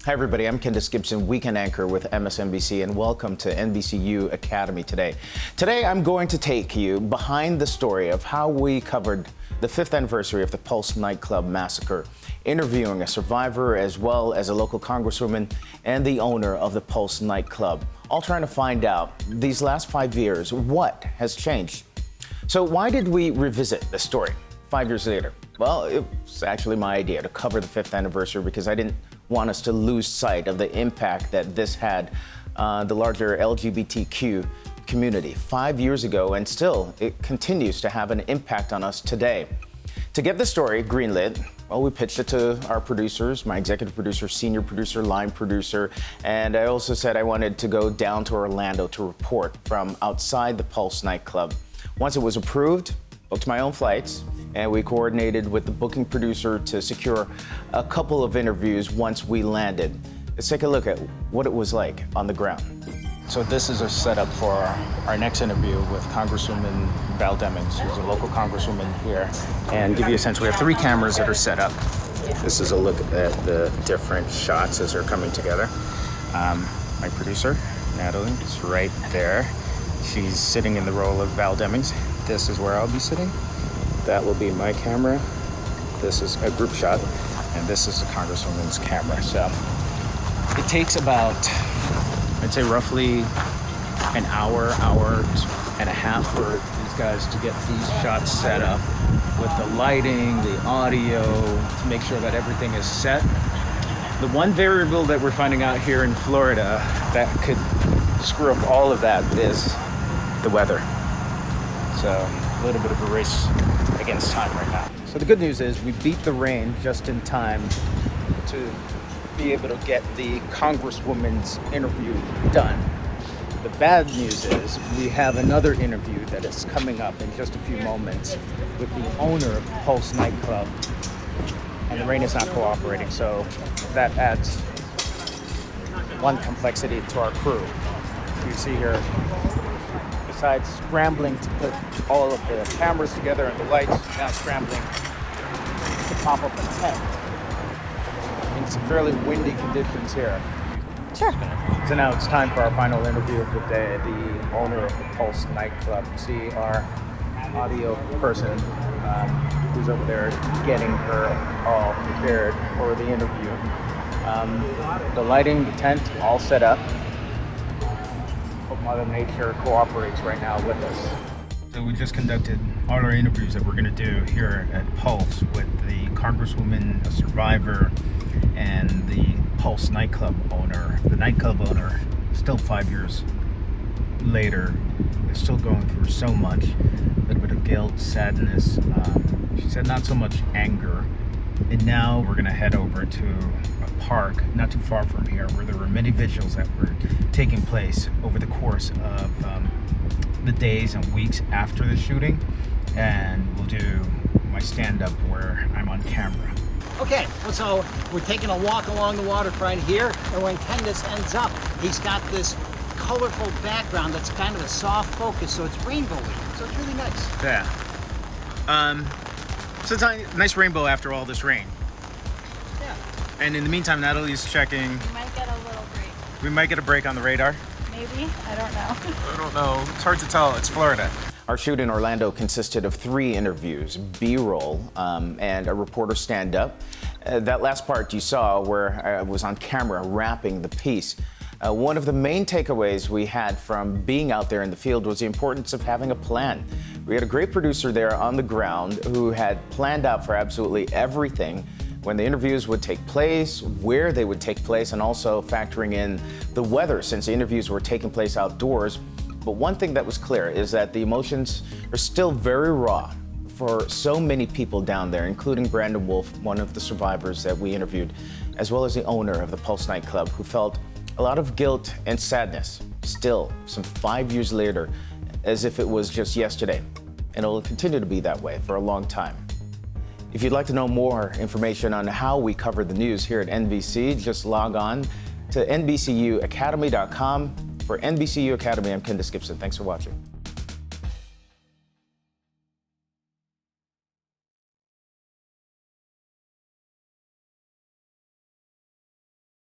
Hi everybody, I'm Kendis Gibson, weekend anchor with MSNBC, and welcome to NBCU Academy today. Today I'm going to take you behind the story of how we covered the 5th anniversary of the Pulse Nightclub massacre, interviewing a survivor as well as a local congresswoman and the owner of the Pulse Nightclub, all trying to find out these last 5 years, what has changed. So why did we revisit the story 5 years later? Well, it was actually my idea to cover the 5th anniversary because I didn't want us to lose sight of the impact that this had the larger LGBTQ community 5 years ago, and still it continues to have an impact on us today. To get the story greenlit, well, we pitched it to our producers, my executive producer, senior producer, line producer, and I also said I wanted to go down to Orlando to report from outside the Pulse nightclub. Once it was approved, booked my own flights, and we coordinated with the booking producer to secure a couple of interviews once we landed. Let's take a look at what it was like on the ground. So this is a setup for our next interview with Congresswoman Val Demings, who's a local congresswoman here. And give you a sense, we have 3 cameras that are set up. This is a look at the different shots as they're coming together. My producer, Natalie, is right there. She's sitting in the role of Val Demings. This is where I'll be sitting. That will be my camera. This is a group shot, and this is the Congresswoman's camera. So it takes about, I'd say roughly an hour and a half for these guys to get these shots set up with the lighting, the audio, to make sure that everything is set. The one variable that we're finding out here in Florida that could screw up all of that is the weather. So a little bit of a race against time right now. So the good news is we beat the rain just in time to be able to get the Congresswoman's interview done. The bad news is we have another interview that is coming up in just a few moments with the owner of Pulse Nightclub, and the rain is not cooperating, so that adds one complexity to our crew. You see here, besides scrambling to put all of the cameras together and the lights, now scrambling to pop up a tent in some fairly windy conditions here. Sure. So now it's time for our final interview of the day, the owner of the Pulse Nightclub. You see our audio person who's over there getting her all prepared for the interview. The lighting, the tent, all set up. Hope Mother Nature cooperates right now with us. So we just conducted all our interviews that we're going to do here at Pulse with the Congresswoman, a survivor, and the Pulse nightclub owner. The nightclub owner, still 5 years later, is still going through so much. A little bit of guilt, sadness. She said not so much anger. And now we're going to head over to a park not too far from here where there were many vigils that were taking place over the course of the days and weeks after the shooting. And we'll do my stand-up where I'm on camera. Okay, so we're taking a walk along the waterfront here, and when Kendis ends up, he's got this colorful background that's kind of a soft focus, so it's rainbowy. So it's really nice. Yeah. So it's a nice rainbow after all this rain. Yeah. And in the meantime, Natalie's checking. We might get a little break. We might get a break on the radar. Maybe? I don't know. I don't know. It's hard to tell. It's Florida. Our shoot in Orlando consisted of 3 interviews, B-roll, and a reporter stand-up. That last part you saw where I was on camera wrapping the piece. One of the main takeaways we had from being out there in the field was the importance of having a plan. We had a great producer there on the ground who had planned out for absolutely everything, when the interviews would take place, where they would take place, and also factoring in the weather since the interviews were taking place outdoors. But one thing that was clear is that the emotions are still very raw for so many people down there, including Brandon Wolf, one of the survivors that we interviewed, as well as the owner of the Pulse nightclub, who felt a lot of guilt and sadness still, some 5 years later, as if it was just yesterday. And it'll continue to be that way for a long time. If you'd like to know more information on how we cover the news here at NBC, just log on to NBCUacademy.com. For NBCU Academy, I'm Kendis Gibson. Thanks for watching.